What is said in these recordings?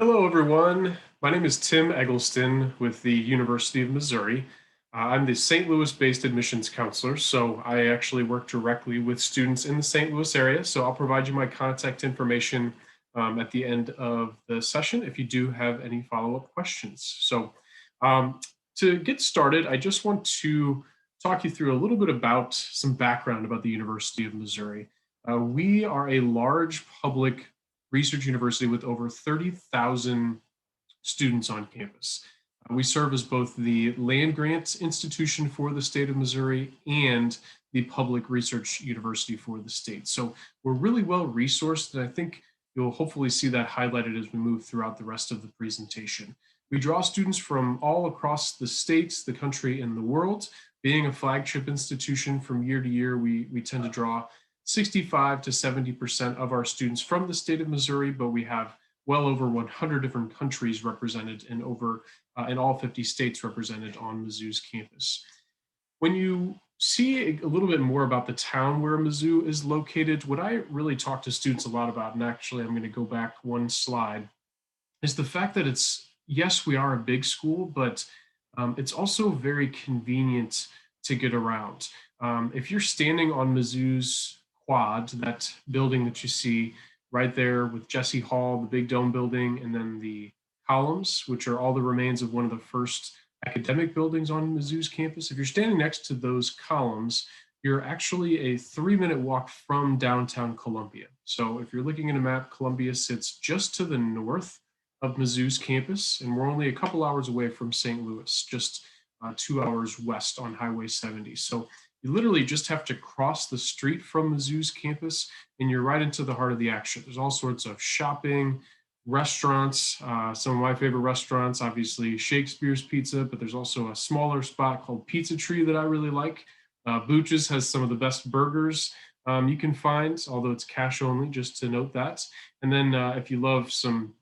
Hello, everyone. My name is Tim Eggleston with the University of Missouri. I'm the St. Louis-based admissions counselor, so I actually work directly with students in the St. Louis area. So I'll provide you my contact information at the end of the session if you do have any follow-up questions. Um, to get started, I just want to talk you through a little bit about some background about the University of Missouri. We are a large public research university with over 30,000 students on campus. We serve as both the land grant institution for the state of Missouri and the public research university for the state. So we're really well resourced, and I think you'll hopefully see that highlighted as we move throughout the rest of the presentation. We draw students from all across the states, the country, and the world. Being a flagship institution from year to year, we tend to draw 65 to 70% of our students from the state of Missouri, but we have well over 100 different countries represented and over in all 50 states represented on Mizzou's campus. When you see a little bit more about the town where Mizzou is located, what I really talk to students a lot about, and actually I'm going to go back one slide, is the fact that yes, we are a big school, but it's also very convenient to get around. If you're standing on Mizzou's quad, that building that you see right there with Jesse Hall, the big dome building, and then the columns, which are all the remains of one of the first academic buildings on Mizzou's campus. If you're standing next to those columns, you're actually a 3-minute walk from downtown Columbia. So if you're looking at a map, Columbia sits just to the north of Mizzou's campus, and we're only a couple hours away from St. Louis, just 2 hours west on Highway 70. So you literally just have to cross the street from Mizzou's campus, and you're right into the heart of the action. There's all sorts of shopping, restaurants. Some of my favorite restaurants, obviously Shakespeare's Pizza, but there's also a smaller spot called Pizza Tree that I really like. Booch's has some of the best burgers you can find, although it's cash only, just to note that. And then if you love some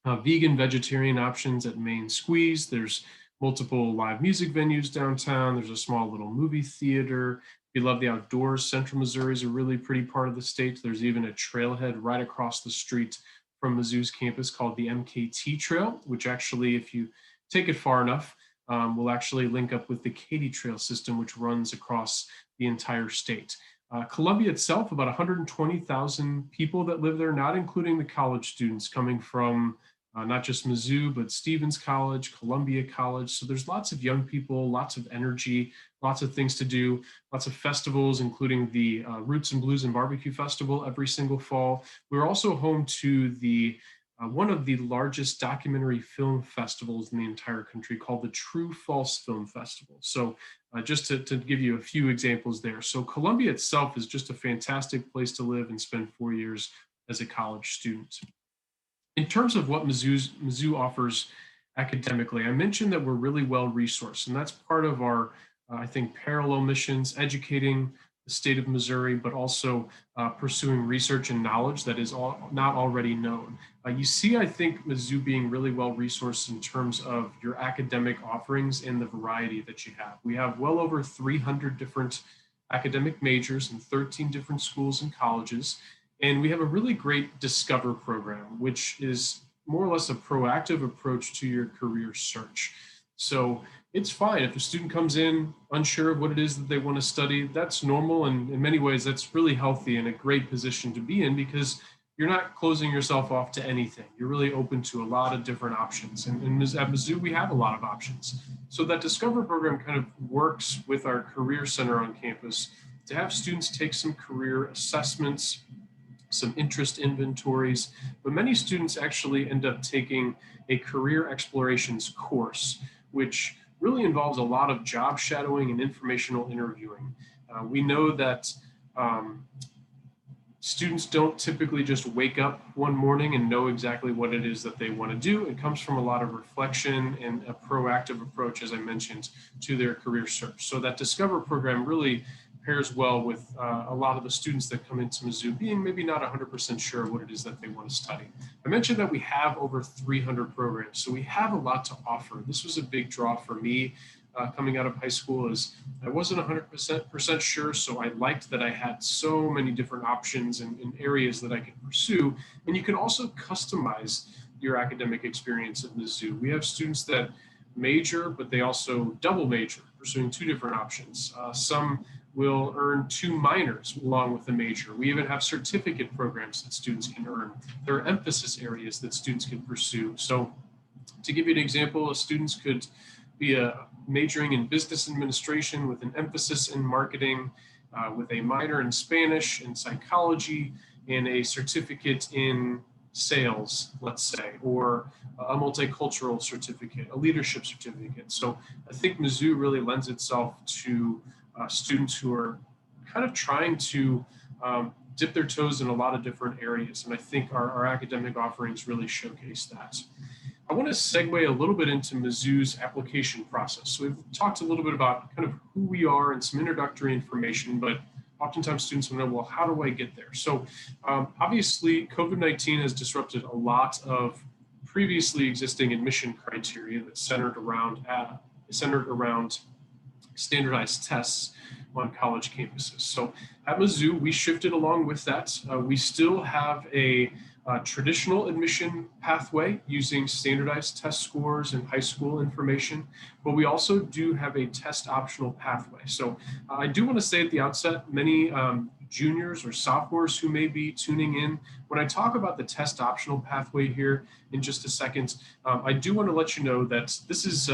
vegan, vegetarian options at Main Squeeze, there's multiple live music venues downtown. There's a small little movie theater. If you love the outdoors, Central Missouri is a really pretty part of the state. There's even a trailhead right across the street from Mizzou's campus called the MKT Trail, which actually, if you take it far enough, will actually link up with the Katy Trail system, which runs across the entire state. Columbia itself, about 120,000 people that live there, not including the college students coming from not just Mizzou, but Stevens College, Columbia College. So there's lots of young people, lots of energy, lots of things to do, lots of festivals, including the Roots and Blues and Barbecue Festival every single fall. We're also home to the one of the largest documentary film festivals in the entire country called the True False Film Festival. So just to give you a few examples there. So Columbia itself is just a fantastic place to live and spend 4 years as a college student. In terms of what Mizzou offers academically, I mentioned that we're really well resourced, and that's part of our, I think, parallel missions, educating the state of Missouri, but also pursuing research and knowledge that is not already known. You see, I think, Mizzou being really well resourced in terms of your academic offerings and the variety that you have. We have well over 300 different academic majors in 13 different schools and colleges. And we have a really great Discover program, which is more or less a proactive approach to your career search. So it's fine if a student comes in unsure of what it is that they want to study. That's normal. And in many ways, that's really healthy and a great position to be in because you're not closing yourself off to anything. You're really open to a lot of different options. And at Mizzou, we have a lot of options. So that Discover program kind of works with our Career Center on campus to have students take some career assessments, some interest inventories, but many students actually end up taking a career explorations course, which really involves a lot of job shadowing and informational interviewing. We know that students don't typically just wake up one morning and know exactly what it is that they want to do. It comes from a lot of reflection and a proactive approach, as I mentioned, to their career search. So that Discover program really pairs well with a lot of the students that come into Mizzou being maybe not 100% sure what it is that they want to study. I mentioned that we have over 300 programs, so we have a lot to offer. This was a big draw for me coming out of high school, is I wasn't 100% sure, so I liked that I had so many different options and areas that I could pursue. And you can also customize your academic experience at Mizzou. We have students that major, but they also double major, pursuing two different options. Some will earn two minors along with the major. We even have certificate programs that students can earn. There are emphasis areas that students can pursue. So to give you an example, students could be majoring in business administration with an emphasis in marketing, with a minor in Spanish and psychology, and a certificate in sales, let's say, or a multicultural certificate, a leadership certificate. So I think Mizzou really lends itself to students who are kind of trying to dip their toes in a lot of different areas. And I think our academic offerings really showcase that. I want to segue a little bit into Mizzou's application process. So we've talked a little bit about kind of who we are and some introductory information, but oftentimes students want to know, well, how do I get there? So obviously COVID-19 has disrupted a lot of previously existing admission criteria that centered around standardized tests on college campuses. So at Mizzou, we shifted along with that. We still have a traditional admission pathway using standardized test scores and high school information, but we also do have a test optional pathway. So I do want to say at the outset, many juniors or sophomores who may be tuning in, when I talk about the test optional pathway here in just a second, I do want to let you know that this is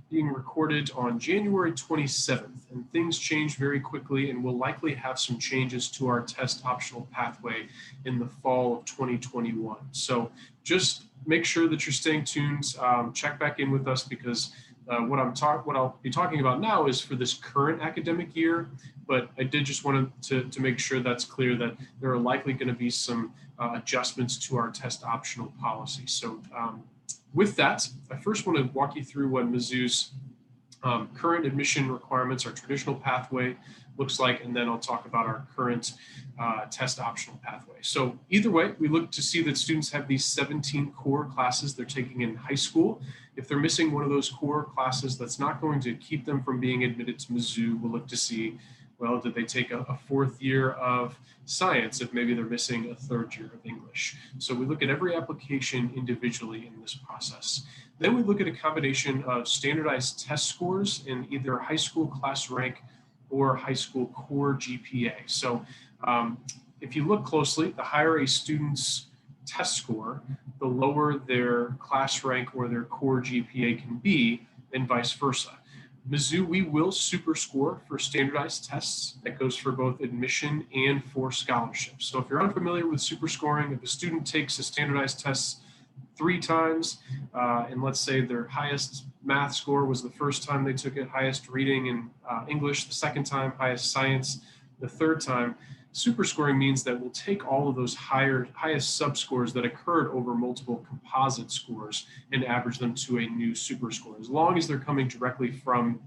being recorded on January 27th, and things change very quickly, and we'll likely have some changes to our test optional pathway in the fall of 2021. So just make sure that you're staying tuned, check back in with us, because what I'll be talking about now is for this current academic year, but I did just want to make sure that's clear that there are likely going to be some adjustments to our test optional policy. So with that, I first want to walk you through what Mizzou's current admission requirements, our traditional pathway looks like, and then I'll talk about our current test optional pathway. So either way, we look to see that students have these 17 core classes they're taking in high school. If they're missing one of those core classes, that's not going to keep them from being admitted to Mizzou. We'll look to see, well, did they take a fourth year of science if maybe they're missing a third year of English? So we look at every application individually in this process. Then we look at a combination of standardized test scores in either high school class rank or high school core GPA. So if you look closely, the higher a student's test score, the lower their class rank or their core GPA can be, and vice versa. Mizzou, we will super score for standardized tests. That goes for both admission and for scholarships. So if you're unfamiliar with super scoring, if a student takes a standardized test 3 times, and let's say their highest math score was the first time they took it, highest reading and English the second time, highest science the third time, super scoring means that we'll take all of those highest sub-scores that occurred over multiple composite scores and average them to a new super score, as long as they're coming directly from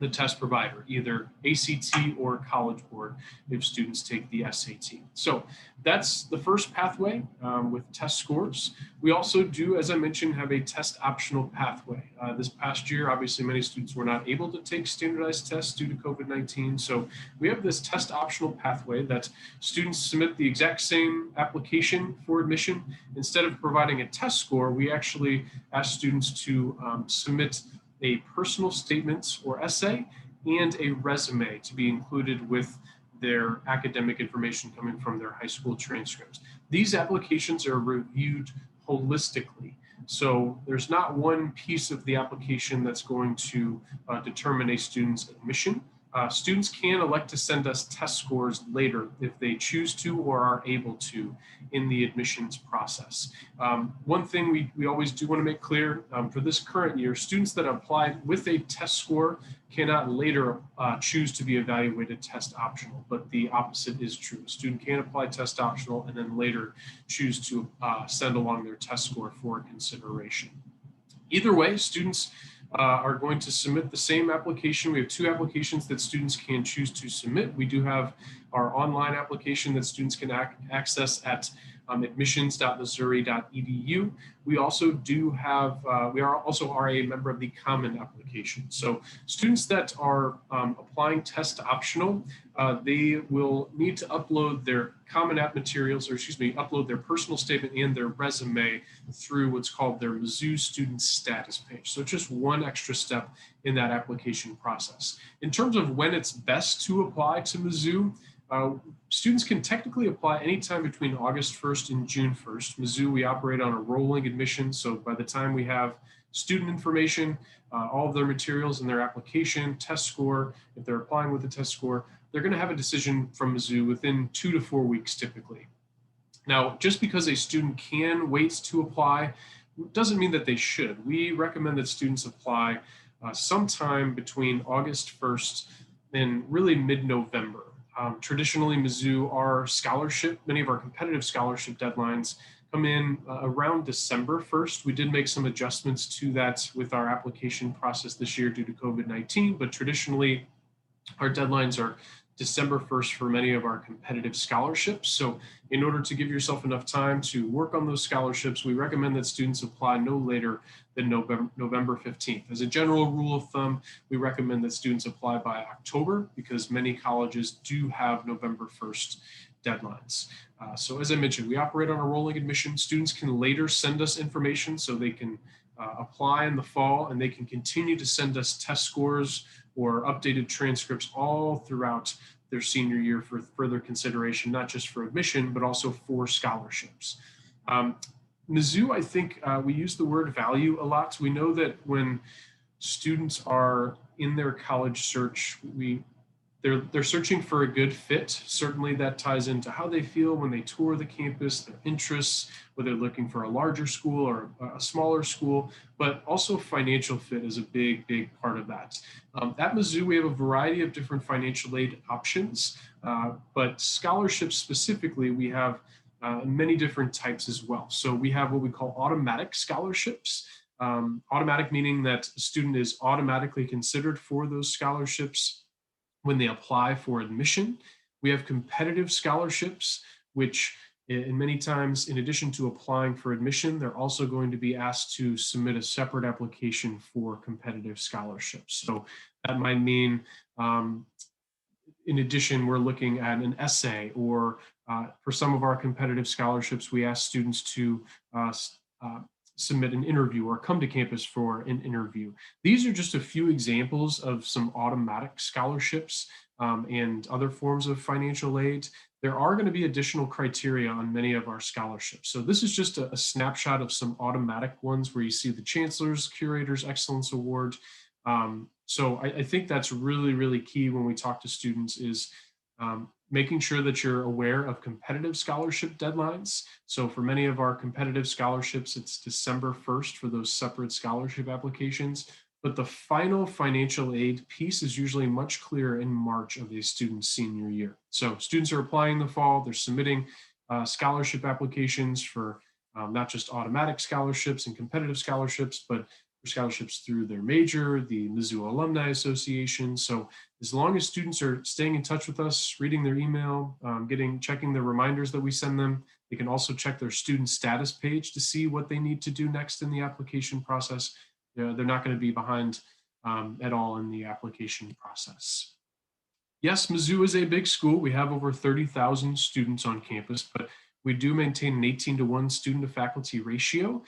the test provider, either ACT or College Board, if students take the SAT. So that's the first pathway with test scores. We also do, as I mentioned, have a test optional pathway. This past year, obviously, many students were not able to take standardized tests due to COVID-19. So we have this test optional pathway that students submit the exact same application for admission. Instead of providing a test score, we actually ask students to submit a personal statement or essay and a resume to be included with their academic information coming from their high school transcripts. These applications are reviewed holistically. So there's not one piece of the application that's going to determine a student's admission. Students can elect to send us test scores later if they choose to or are able to in the admissions process. One thing we always do want to make clear for this current year, students that apply with a test score cannot later choose to be evaluated test optional, but the opposite is true. A student can apply test optional and then later choose to send along their test score for consideration. Either way, students are going to submit the same application. We have 2 applications that students can choose to submit. We do have our online application that students can access at admissions.missouri.edu. We also do have, we are a member of the Common application. So students that are applying test optional, they will need to upload their Common App materials, or excuse me, upload their personal statement and their resume through what's called their Mizzou student status page. So just one extra step in that application process. In terms of when it's best to apply to Mizzou, uh, students can technically apply anytime between August 1st and June 1st. Mizzou, we operate on a rolling admission, so by the time we have student information, all of their materials and their application, test score, if they're applying with a test score, they're going to have a decision from Mizzou within 2 to 4 weeks typically. Now, just because a student can wait to apply doesn't mean that they should. We recommend that students apply sometime between August 1st and really mid-November. Traditionally, Mizzou, our scholarship, many of our competitive scholarship deadlines come in around December 1st. We did make some adjustments to that with our application process this year due to COVID-19, but traditionally our deadlines are December 1st for many of our competitive scholarships. So in order to give yourself enough time to work on those scholarships, we recommend that students apply no later than November 15th. As a general rule of thumb, we recommend that students apply by October because many colleges do have November 1st deadlines. So as I mentioned, we operate on a rolling admission. Students can later send us information so they can apply in the fall, and they can continue to send us test scores or updated transcripts all throughout their senior year for further consideration, not just for admission, but also for scholarships. Mizzou, I think we use the word value a lot. We know that when students are in their college search, they're searching for a good fit. Certainly that ties into how they feel when they tour the campus, their interests, whether they're looking for a larger school or a smaller school, but also financial fit is a big part of that. At Mizzou, we have a variety of different financial aid options, but scholarships specifically, we have many different types as well. So we have what we call automatic scholarships. Automatic meaning that a student is automatically considered for those scholarships when they apply for admission. We have competitive scholarships, which in many times, in addition to applying for admission, they're also going to be asked to submit a separate application for competitive scholarships. So that might mean, in addition, we're looking at an essay, or for some of our competitive scholarships, we ask students to submit an interview or come to campus for an interview. These are just a few examples of some automatic scholarships and other forms of financial aid. There are going to be additional criteria on many of our scholarships. So this is just a snapshot of some automatic ones where you see the Chancellor's Curator's Excellence Award. So I think that's really key when we talk to students is making sure that you're aware of competitive scholarship deadlines. So for many of our competitive scholarships, it's December 1st for those separate scholarship applications. But the final financial aid piece is usually much clearer in March of a student's senior year. So students are applying in the fall, they're submitting scholarship applications for not just automatic scholarships and competitive scholarships, but for scholarships through their major, the Mizzou Alumni Association. So as long as students are staying in touch with us, reading their email, checking the reminders that we send them, they can also check their student status page to see what they need to do next in the application process. They're not going to be behind at all in the application process. Yes, Mizzou is a big school. We have over 30,000 students on campus, but we do maintain an 18-to-1 student to faculty ratio.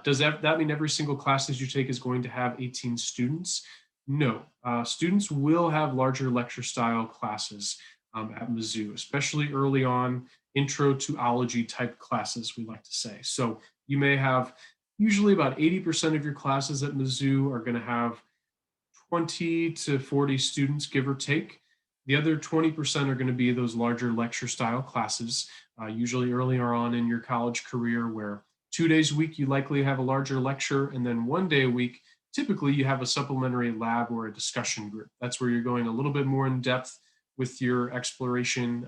Does that mean every single class that you take is going to have 18 students? No. Students will have larger lecture style classes at Mizzou, especially early on, intro to ology type classes, we like to say. So you may have usually about 80% of your classes at Mizzou are going to have 20 to 40 students, give or take. The other 20% are going to be those larger lecture style classes, usually earlier on in your college career, where 2 days a week you likely have a larger lecture, and then 1 day a week, typically you have a supplementary lab or a discussion group. That's where you're going a little bit more in depth with your exploration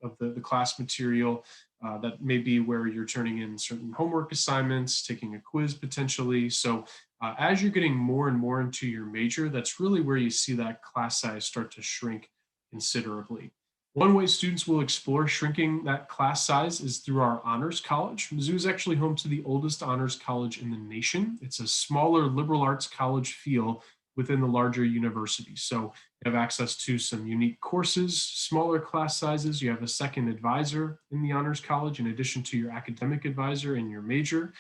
of the class material. That may be where you're turning in certain homework assignments, taking a quiz potentially. So as you're getting more and more into your major, that's really where you see that class size start to shrink considerably. One way students will explore shrinking that class size is through our honors college. Mizzou is actually home to the oldest honors college in the nation. It's a smaller liberal arts college feel within the larger university. So you have access to some unique courses, smaller class sizes. You have a second advisor in the honors college in addition to your academic advisor and your major.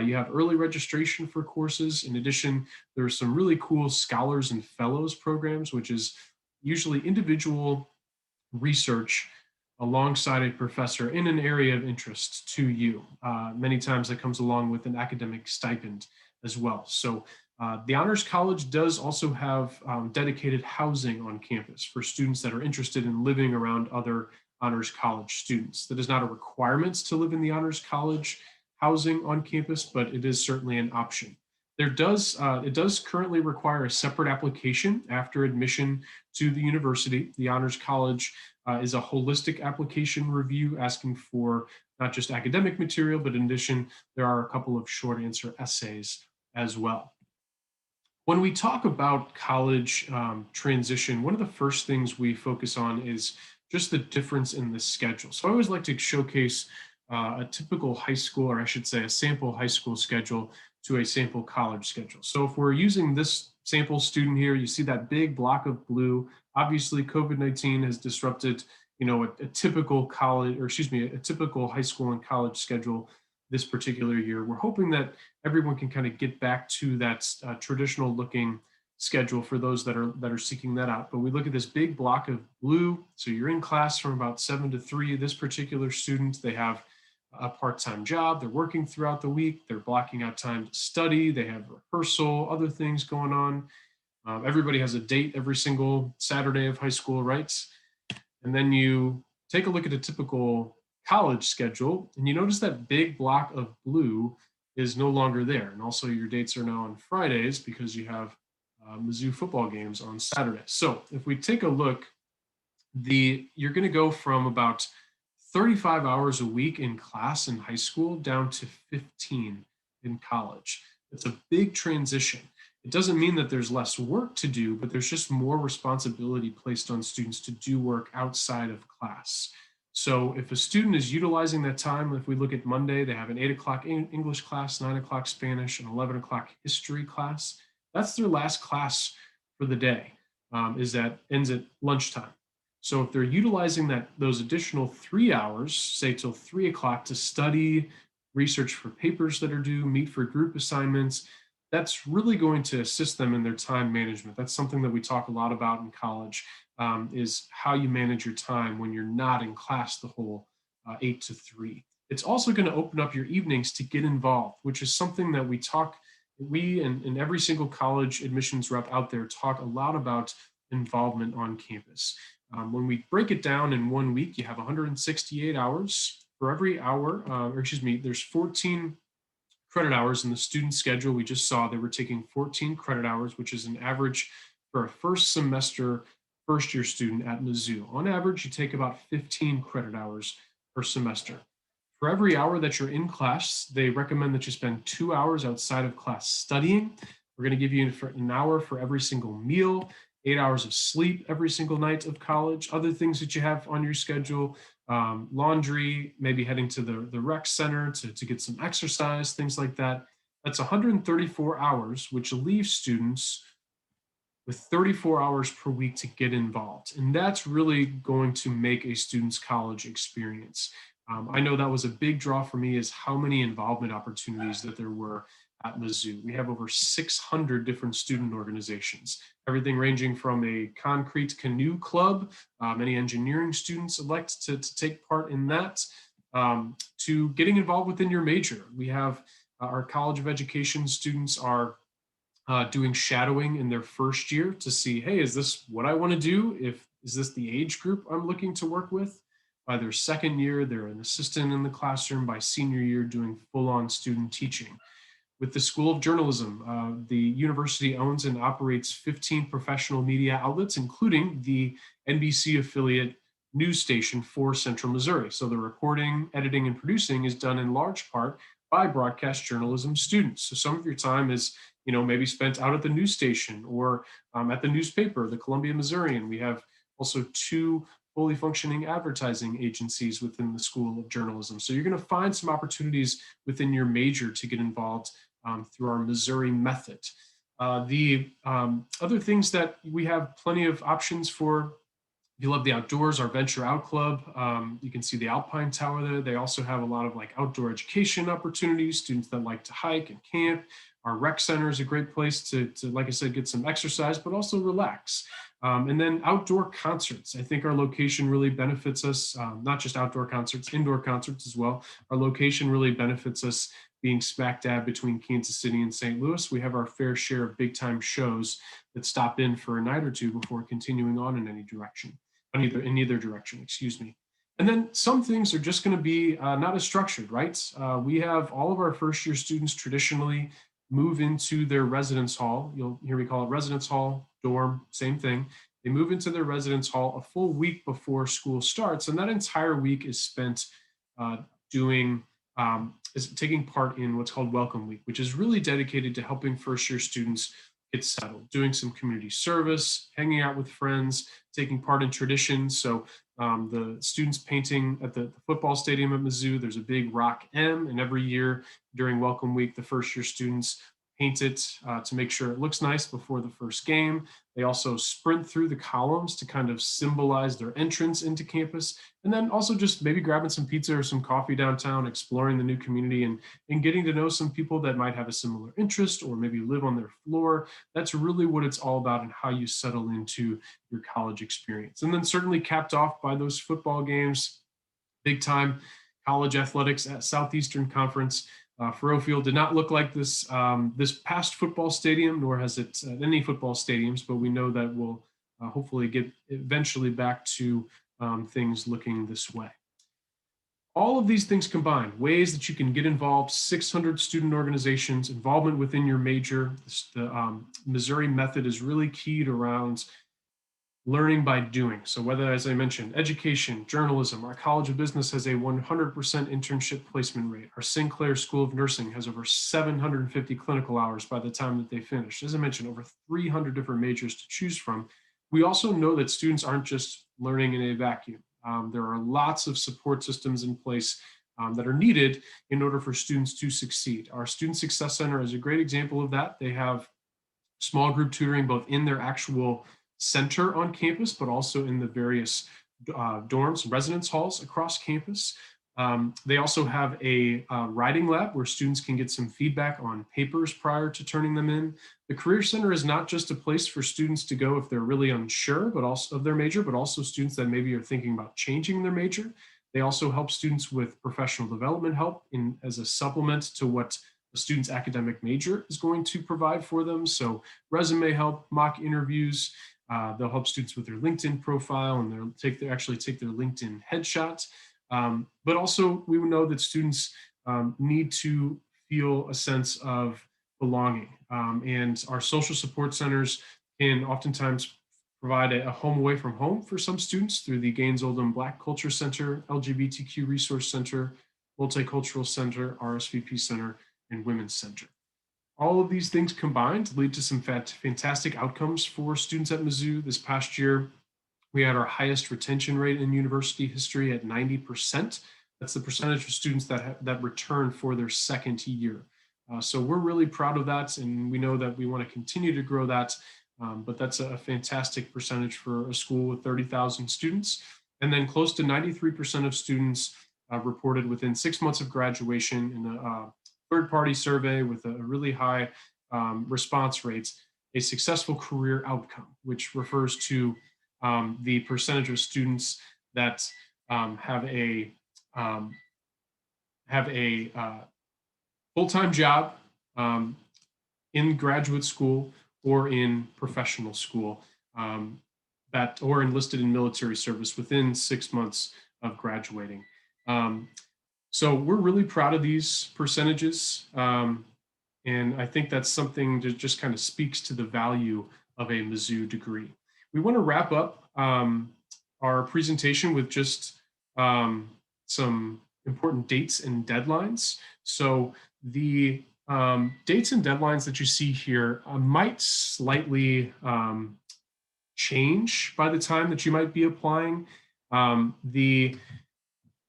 You have early registration for courses. In addition, there are some really cool scholars and fellows programs, which is usually individual research alongside a professor in an area of interest to you. Many times that comes along with an academic stipend as well. So the Honors College does also have dedicated housing on campus for students that are interested in living around other Honors College students. That is not a requirement to live in the Honors College housing on campus, but it is certainly an option. It does currently require a separate application after admission to the university. The Honors College is a holistic application review asking for not just academic material, but in addition, there are a couple of short answer essays as well. When we talk about college transition, one of the first things we focus on is just the difference in the schedule. So I always like to showcase a typical high school, or I should say a sample high school schedule to a sample college schedule. So if we're using this sample student here, you see that big block of blue. Obviously, COVID-19 has disrupted, a typical college, or excuse me, a typical high school and college schedule this particular year. We're hoping that everyone can kind of get back to that traditional looking schedule for those that are seeking that out. But we look at this big block of blue. So you're in class from about 7 to 3. This particular student, they have a part-time job. They're working throughout the week. They're blocking out time to study. They have rehearsal, other things going on. Everybody has a date every single Saturday of high school, right? And then you take a look at a typical college schedule, and you notice that big block of blue is no longer there. And also, your dates are now on Fridays because you have Mizzou football games on Saturday. So, if we take a look, you're going to go from about 35 hours a week in class in high school down to 15 in college. It's a big transition. It doesn't mean that there's less work to do, but there's just more responsibility placed on students to do work outside of class. So if a student is utilizing that time, if we look at Monday, they have an 8 o'clock English class, 9 o'clock Spanish, and 11 o'clock history class. That's their last class for the day, is that ends at lunchtime. So if they're utilizing those additional 3 hours, say till 3 o'clock to study, research for papers that are due, meet for group assignments, that's really going to assist them in their time management. That's something that we talk a lot about in college, is how you manage your time when you're not in class the whole 8 to 3. It's also going to open up your evenings to get involved, which is something that we and every single college admissions rep out there talk a lot about involvement on campus. When we break it down in 1 week, you have 168 hours. For every hour, there's 14 credit hours in the student schedule. We just saw they were taking 14 credit hours, which is an average for a first semester, first year student at Mizzou. On average, you take about 15 credit hours per semester. For every hour that you're in class, they recommend that you spend 2 hours outside of class studying. We're going to give you an hour for every single meal, 8 hours of sleep every single night of college, other things that you have on your schedule, laundry, maybe heading to the rec center to get some exercise, things like that. That's 134 hours, which leaves students with 34 hours per week to get involved. And that's really going to make a student's college experience. I know that was a big draw for me, is how many involvement opportunities that there were at Mizzou. We have over 600 different student organizations, everything ranging from a concrete canoe club, many engineering students elect to take part in that, to getting involved within your major. We have our College of Education students are doing shadowing in their first year to see, hey, is this what I want to do? Is this the age group I'm looking to work with? By their second year, they're an assistant in the classroom. By senior year, doing full-on student teaching. With the School of Journalism, the university owns and operates 15 professional media outlets, including the NBC affiliate news station for Central Missouri. So the reporting, editing, and producing is done in large part by broadcast journalism students. So some of your time is, maybe spent out at the news station or at the newspaper, the Columbia Missourian. We have also 2 fully functioning advertising agencies within the School of Journalism. So you're going to find some opportunities within your major to get involved through our Missouri method. The other things that we have plenty of options for. If you love the outdoors, our Venture Out Club, you can see the Alpine Tower there. They also have a lot of like outdoor education opportunities, students that like to hike and camp. Our rec center is a great place to like I said, get some exercise, but also relax. And then outdoor concerts. I think our location really benefits us, not just outdoor concerts, indoor concerts as well. Our location really benefits us being smack dab between Kansas City and St. Louis. We have our fair share of big time shows that stop in for a night or two before continuing on in any direction in either direction, excuse me. And then some things are just going to be not as structured, right? We have all of our first year students traditionally move into their residence hall. You'll hear me call it residence hall, dorm, same thing. They move into their residence hall a full week before school starts, and that entire week is spent uh, doing is taking part in what's called Welcome Week, which is really dedicated to helping first year students get settled, doing some community service, hanging out with friends, taking part in traditions. So the students painting at the football stadium at Mizzou, there's a big rock M, and every year during Welcome Week, the first year students paint it to make sure it looks nice before the first game. They also sprint through the columns to kind of symbolize their entrance into campus. And then also just maybe grabbing some pizza or some coffee downtown, exploring the new community and getting to know some people that might have a similar interest or maybe live on their floor. That's really what it's all about and how you settle into your college experience. And then certainly capped off by those football games, big time college athletics at Southeastern Conference. Faroe Field did not look like this this past football stadium, nor has it any football stadiums, but we know that we'll hopefully get eventually back to things looking this way. All of these things combined, ways that you can get involved, 600 student organizations, involvement within your major. The Missouri method is really keyed around learning by doing. So whether, as I mentioned, education, journalism, our College of Business has a 100% internship placement rate. Our Sinclair School of Nursing has over 750 clinical hours by the time that they finish. As I mentioned, over 300 different majors to choose from. We also know that students aren't just learning in a vacuum. There are lots of support systems in place that are needed in order for students to succeed. Our Student Success Center is a great example of that. They have small group tutoring both in their actual center on campus, but also in the various dorms and residence halls across campus. They also have a writing lab where students can get some feedback on papers prior to turning them in. The Career Center is not just a place for students to go if they're really unsure, but also of their major, but also students that maybe are thinking about changing their major. They also help students with professional development help as a supplement to what the student's academic major is going to provide for them. So resume help, mock interviews. They'll help students with their LinkedIn profile, and they'll actually take their LinkedIn headshot. But also, we know that students need to feel a sense of belonging. And our social support centers can oftentimes provide a home away from home for some students through the Gaines Oldham Black Culture Center, LGBTQ Resource Center, Multicultural Center, RSVP Center, and Women's Center. All of these things combined lead to some fantastic outcomes for students at Mizzou. This past year, we had our highest retention rate in university history at 90%. That's the percentage of students that return for their second year. So we're really proud of that, and we know that we want to continue to grow that. But that's a fantastic percentage for a school with 30,000 students. And then close to 93% of students reported within 6 months of graduation in a third-party survey with a really high response rates, a successful career outcome, which refers to the percentage of students that have a full-time job in graduate school or in professional school or enlisted in military service within 6 months of graduating. So we're really proud of these percentages. And I think that's something that just kind of speaks to the value of a Mizzou degree. We want to wrap up our presentation with just some important dates and deadlines. So the dates and deadlines that you see here might slightly change by the time that you might be applying. The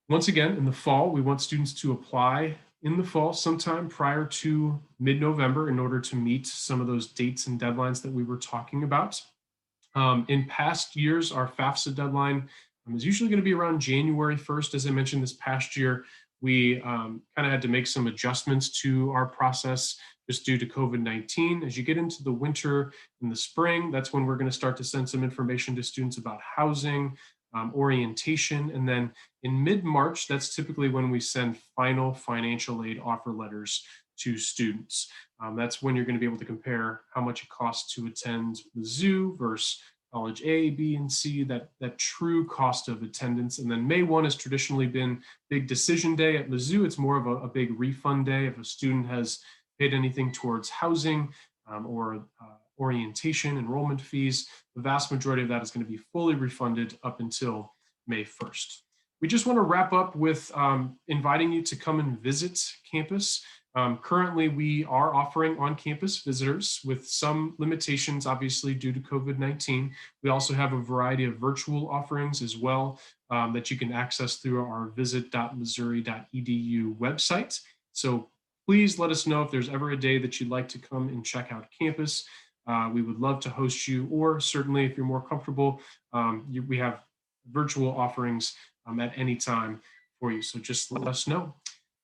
Once again, in the fall, we want students to apply in the fall sometime prior to mid-November in order to meet some of those dates and deadlines that we were talking about. In past years, our FAFSA deadline is usually going to be around January 1st. As I mentioned, this past year, we kind of had to make some adjustments to our process just due to COVID-19. As you get into the winter and the spring, that's when we're going to start to send some information to students about housing, orientation. And then in mid-March, that's typically when we send final financial aid offer letters to students. That's when you're going to be able to compare how much it costs to attend Mizzou versus college A, B, and C, that true cost of attendance. And then May 1 has traditionally been big decision day at Mizzou. It's more of a big refund day if a student has paid anything towards housing or orientation, enrollment fees. The vast majority of that is going to be fully refunded up until May 1st. We just want to wrap up with inviting you to come and visit campus. Currently, we are offering on-campus visitors with some limitations, obviously, due to COVID-19. We also have a variety of virtual offerings as well that you can access through our visit.missouri.edu website. So please let us know if there's ever a day that you'd like to come and check out campus. We would love to host you, or certainly if you're more comfortable, we have virtual offerings at any time for you. So just let us know.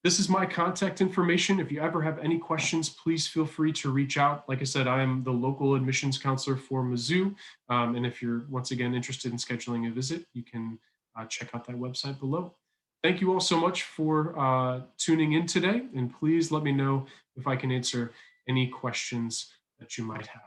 This is my contact information. If you ever have any questions, please feel free to reach out. Like I said, I am the local admissions counselor for Mizzou. And if you're, once again, interested in scheduling a visit, you can check out that website below. Thank you all so much for tuning in today. And please let me know if I can answer any questions that you might have.